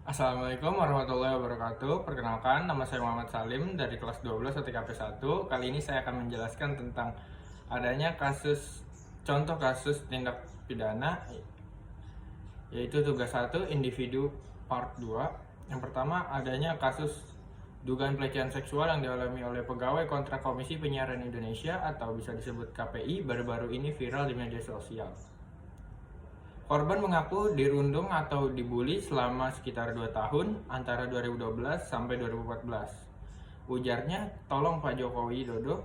Assalamualaikum warahmatullahi wabarakatuh. Perkenalkan, nama saya Muhammad Salim dari kelas 12 TKP 1. Kali ini saya akan menjelaskan tentang adanya contoh kasus tindak pidana, yaitu tugas 1 individu part 2. Yang pertama, adanya kasus dugaan pelecehan seksual yang dialami oleh pegawai kontrak Komisi Penyiaran Indonesia atau bisa disebut KPI baru-baru ini viral di media sosial. Korban mengaku dirundung atau dibully selama sekitar 2 tahun antara 2012 sampai 2014. Ujarnya, "Tolong Pak Jokowi Dodo,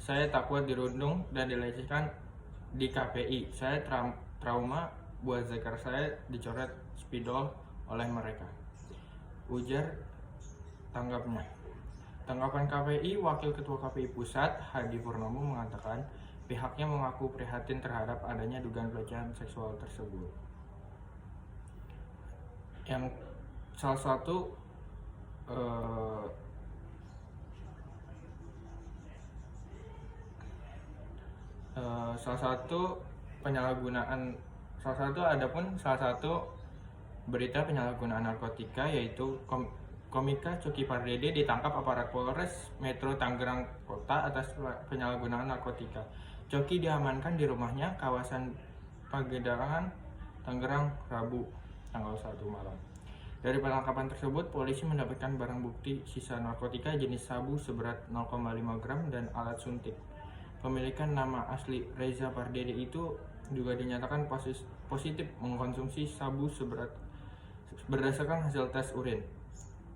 saya takut dirundung dan dilecehkan di KPI. Saya trauma buat zakar saya dicoret spidol oleh mereka." Ujar tanggapnya. Tanggapan KPI, Wakil Ketua KPI Pusat, Hadi Purnomo mengatakan pihaknya mengaku prihatin terhadap adanya dugaan pelecehan seksual tersebut. Yang salah satu eh, salah satu penyalahgunaan salah satu berita penyalahgunaan narkotika, yaitu komika Coki Pardede ditangkap aparat Polres Metro Tangerang Kota atas penyalahgunaan narkotika. Coki diamankan di rumahnya kawasan Pagedangan, Tangerang, Rabu tanggal 1 malam. Dari penangkapan tersebut, polisi mendapatkan barang bukti sisa narkotika jenis sabu seberat 0,5 gram dan alat suntik. Pemilikan nama asli Reza Pardede itu juga dinyatakan positif mengkonsumsi sabu berdasarkan hasil tes urin.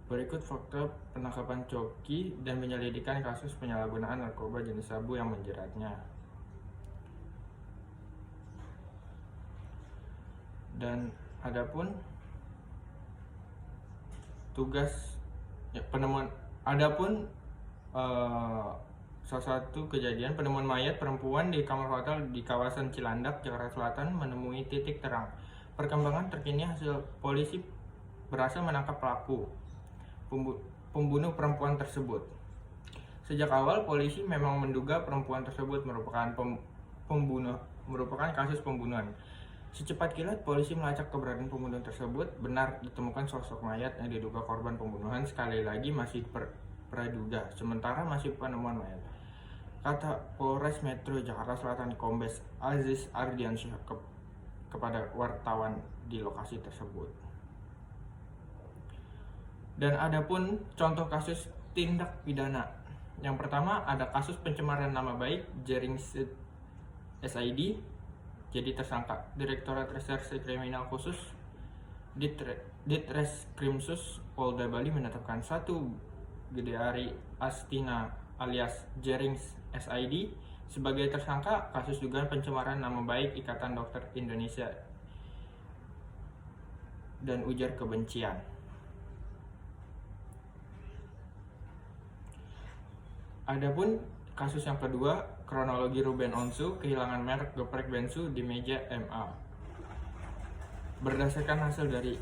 Berikut fakta penangkapan Coki dan penyelidikan kasus penyalahgunaan narkoba jenis sabu yang menjeratnya. Dan adapun salah satu kejadian penemuan mayat perempuan di kamar hotel di kawasan Cilandak, Jakarta Selatan menemui titik terang. Perkembangan terkini hasil polisi berhasil menangkap pelaku pembunuh perempuan tersebut. Sejak awal polisi memang menduga perempuan tersebut merupakan kasus pembunuhan. Secepat kilat polisi melacak keberadaan pembunuhan tersebut. Benar ditemukan sosok mayat yang diduga korban pembunuhan. Sekali lagi masih praduga, sementara masih penemuan mayat, kata Polres Metro Jakarta Selatan Kombes Aziz Ardiansyah kepada wartawan di lokasi tersebut. Dan adapun contoh kasus tindak pidana, yang pertama ada kasus pencemaran nama baik jaring SID. Jadi tersangka Direktorat Reserse Kriminal Khusus Ditreskrimsus Polda Bali menetapkan 1 Gedeari Astina alias Jerings SID sebagai tersangka kasus dugaan pencemaran nama baik Ikatan Dokter Indonesia dan ujar kebencian. Adapun kasus yang kedua, kronologi Ruben Onsu kehilangan merek geprek bensu di meja MA. Berdasarkan hasil dari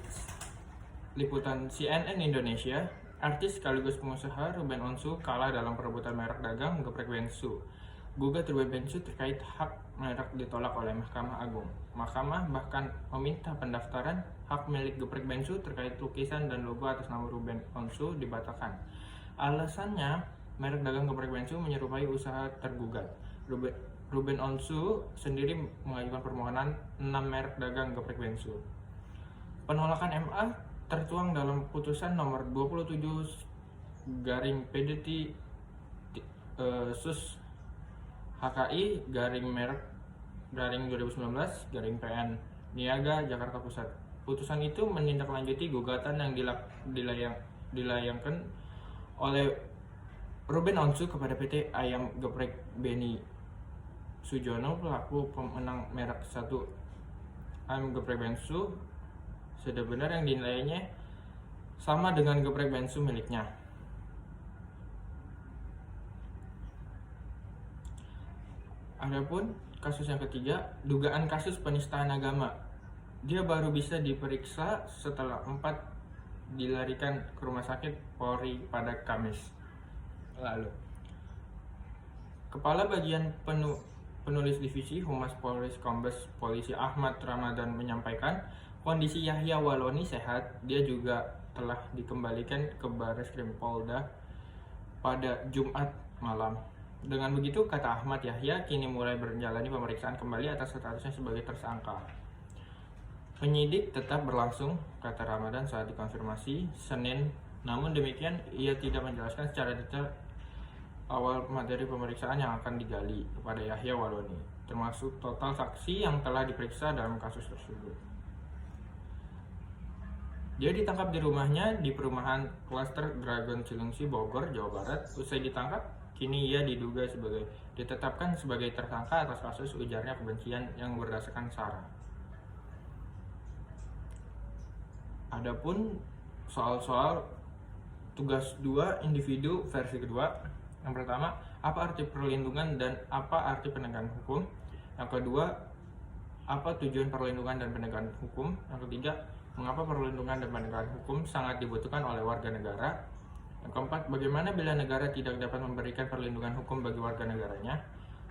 liputan CNN Indonesia, artis sekaligus pengusaha Ruben Onsu kalah dalam perebutan merek dagang geprek bensu. Gugat Ruben Bensu terkait hak merek ditolak oleh Mahkamah Agung. Mahkamah bahkan meminta pendaftaran hak milik geprek bensu terkait lukisan dan logo atas nama Ruben Onsu dibatalkan. Alasannya, merek dagang geprek bensu menyerupai usaha tergugat. Ruben Onsu sendiri mengajukan permohonan 6 merek dagang geprek bensu. Penolakan MA tertuang dalam putusan nomor 27/PDT sus HKI merek 2019/PN Niaga Jakarta Pusat. Putusan itu menindaklanjuti gugatan yang dilayangkan oleh Ruben Onsu kepada PT Ayam Geprek Beni Sujono, pelaku pemenang merek 1 Ayam Geprek Bensu, sudah benar yang dinilainya sama dengan geprek bensu miliknya. Adapun kasus yang ketiga, dugaan kasus penistaan agama. Dia baru bisa diperiksa setelah 4 dilarikan ke rumah sakit Polri pada Kamis lalu. Kepala Bagian Penulis Divisi Humas Polres Kombes Polisi Ahmad Ramadan menyampaikan Kondisi Yahya Waloni sehat, dia juga telah dikembalikan ke Barreskrim Polda pada Jumat malam. Dengan begitu, kata Ahmad Yahya, kini mulai menjalani pemeriksaan kembali atas statusnya sebagai tersangka. Penyidik tetap berlangsung, kata Ramadan saat dikonfirmasi Senin. Namun demikian, ia tidak menjelaskan secara detail awal materi pemeriksaan yang akan digali kepada Yahya Waloni, termasuk total saksi yang telah diperiksa dalam kasus tersebut. Dia ditangkap di rumahnya di perumahan Klaster Dragon Cilengsi, Bogor, Jawa Barat. Usai ditangkap, kini ia ditetapkan sebagai tersangka atas kasus ujarnya kebencian yang berdasarkan SARA. Adapun soal-soal tugas 2 individu versi kedua. Yang pertama, apa arti perlindungan dan apa arti penegakan hukum? Yang kedua, apa tujuan perlindungan dan penegakan hukum? Yang ketiga, mengapa perlindungan dan penegakan hukum sangat dibutuhkan oleh warga negara? Yang keempat, bagaimana bila negara tidak dapat memberikan perlindungan hukum bagi warga negaranya?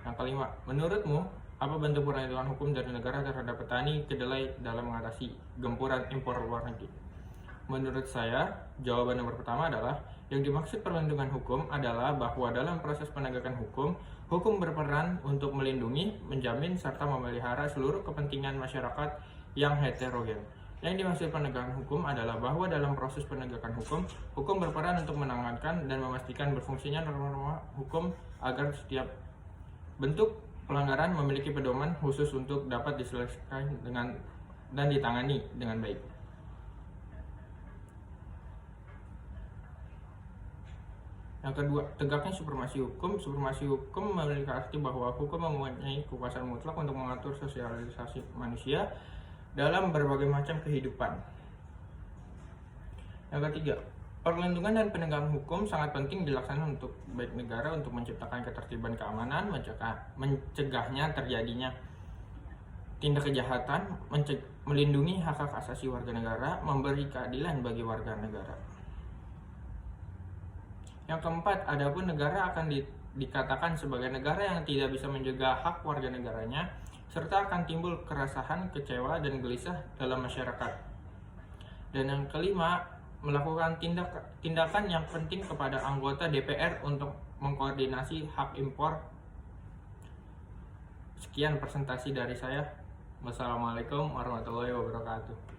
Yang kelima, menurutmu, apa bentuk perlindungan hukum dari negara terhadap petani kedelai dalam mengatasi gempuran impor luar negeri? Menurut saya, jawaban nomor pertama adalah yang dimaksud perlindungan hukum adalah bahwa dalam proses penegakan hukum, hukum berperan untuk melindungi, menjamin, serta memelihara seluruh kepentingan masyarakat yang heterogen. Yang dimaksud penegakan hukum adalah bahwa dalam proses penegakan hukum, hukum berperan untuk menangankan dan memastikan berfungsinya norma-norma hukum agar setiap bentuk pelanggaran memiliki pedoman khusus untuk dapat diselesaikan dan ditangani dengan baik. Yang kedua, tegaknya supremasi hukum. Supremasi hukum memiliki arti bahwa hukum mempunyai kekuasaan mutlak untuk mengatur sosialisasi manusia dalam berbagai macam kehidupan. Yang ketiga, perlindungan dan penegakan hukum sangat penting dilaksanakan untuk baik negara untuk menciptakan ketertiban keamanan, mencegahnya terjadinya tindak kejahatan, melindungi hak-hak asasi warga negara, memberi keadilan bagi warga negara. Yang keempat, adapun negara akan dikatakan sebagai negara yang tidak bisa menjaga hak warga negaranya, serta akan timbul keresahan, kecewa, dan gelisah dalam masyarakat. Dan yang kelima, melakukan tindakan yang penting kepada anggota DPR untuk mengkoordinasi hak impor. Sekian presentasi dari saya. Wassalamualaikum warahmatullahi wabarakatuh.